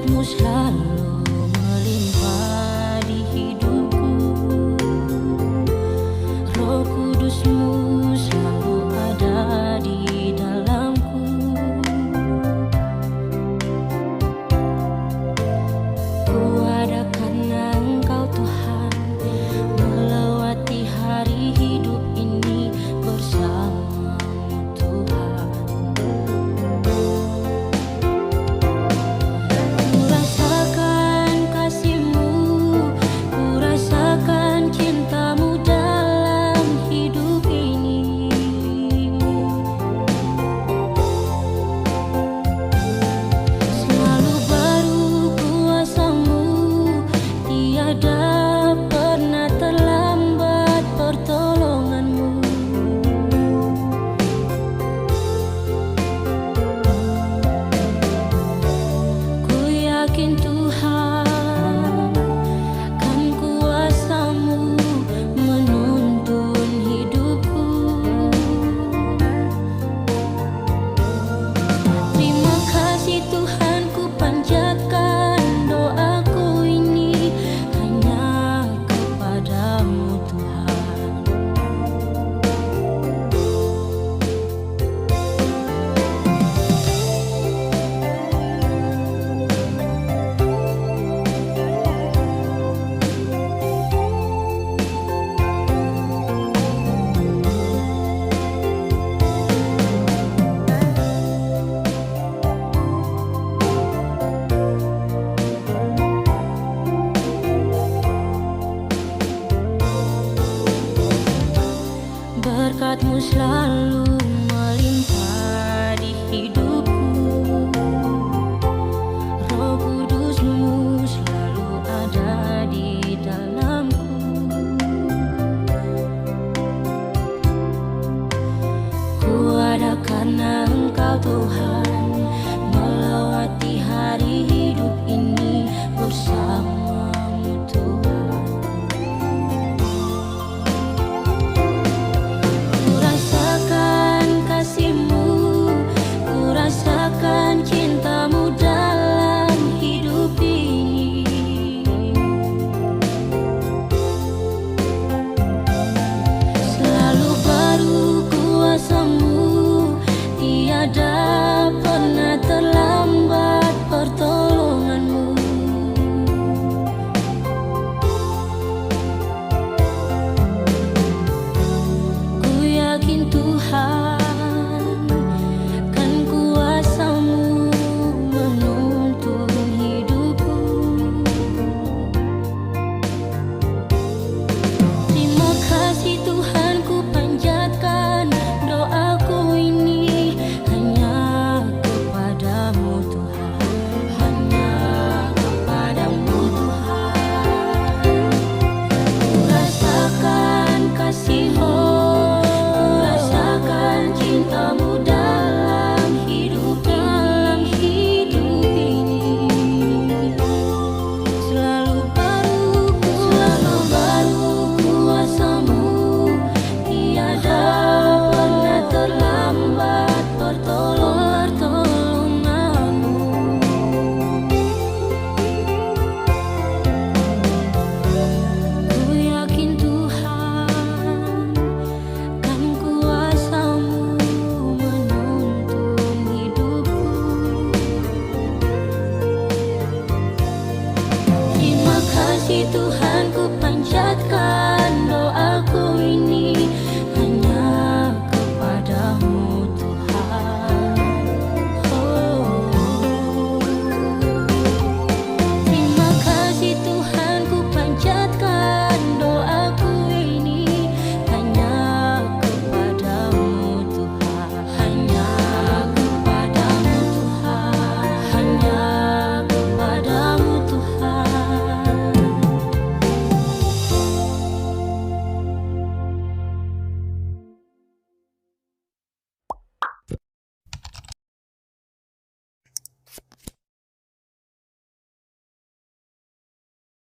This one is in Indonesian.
Berkatmu selalu melimpah di hidupku, Roh Kudusmu selalu ada di dalamku. Ku ada karena Engkau Tuhan, melewati hari hidup ini bersamamu Tuhan. Ku rasakan kasih-Mu, ku rasakan cinta-Mu dalam hidup ini. Selalu baru kuasa-Mu, tiada pernah terlambat pertolongan-Mu. Ku yakin Tuhan, kan kuasa-Mu menuntun hidupku. Terima kasih Tuhan, ku panjatkan doaku ini hanya kepadamu Tuhan. Berkat-Mu selalu melimpah di hidupku, Roh Kudus-Mu selalu ada di dalamku. Ku ada karena Engkau Tuhan, melewati hari hidup ini bersamamu Tuhan. Ku rasakan kasih-Mu, ku rasakan cinta-Mu dalam hidup ini. Selalu baru kuasa-Mu, tiada pernah terlambat pertolongan-Mu. Ku yakin Tuhan, kan kuasa-Mu menuntun hidupku. Terima kasih Tuhan, ku panjatkan doaku ini hanya kepadamu Tuhan, hanya kepadamu Tuhan. Ku rasakan kasih-Mu, ku rasakan cinta-Mu dalam hidup ini. Selalu baru kuasa-Mu, tiada pernah terlambat pertolongan-Mu. Ku yakin Tuhan, kan kuasa-Mu menuntun hidupku. Terima kasih Tuhan, ku panjatkan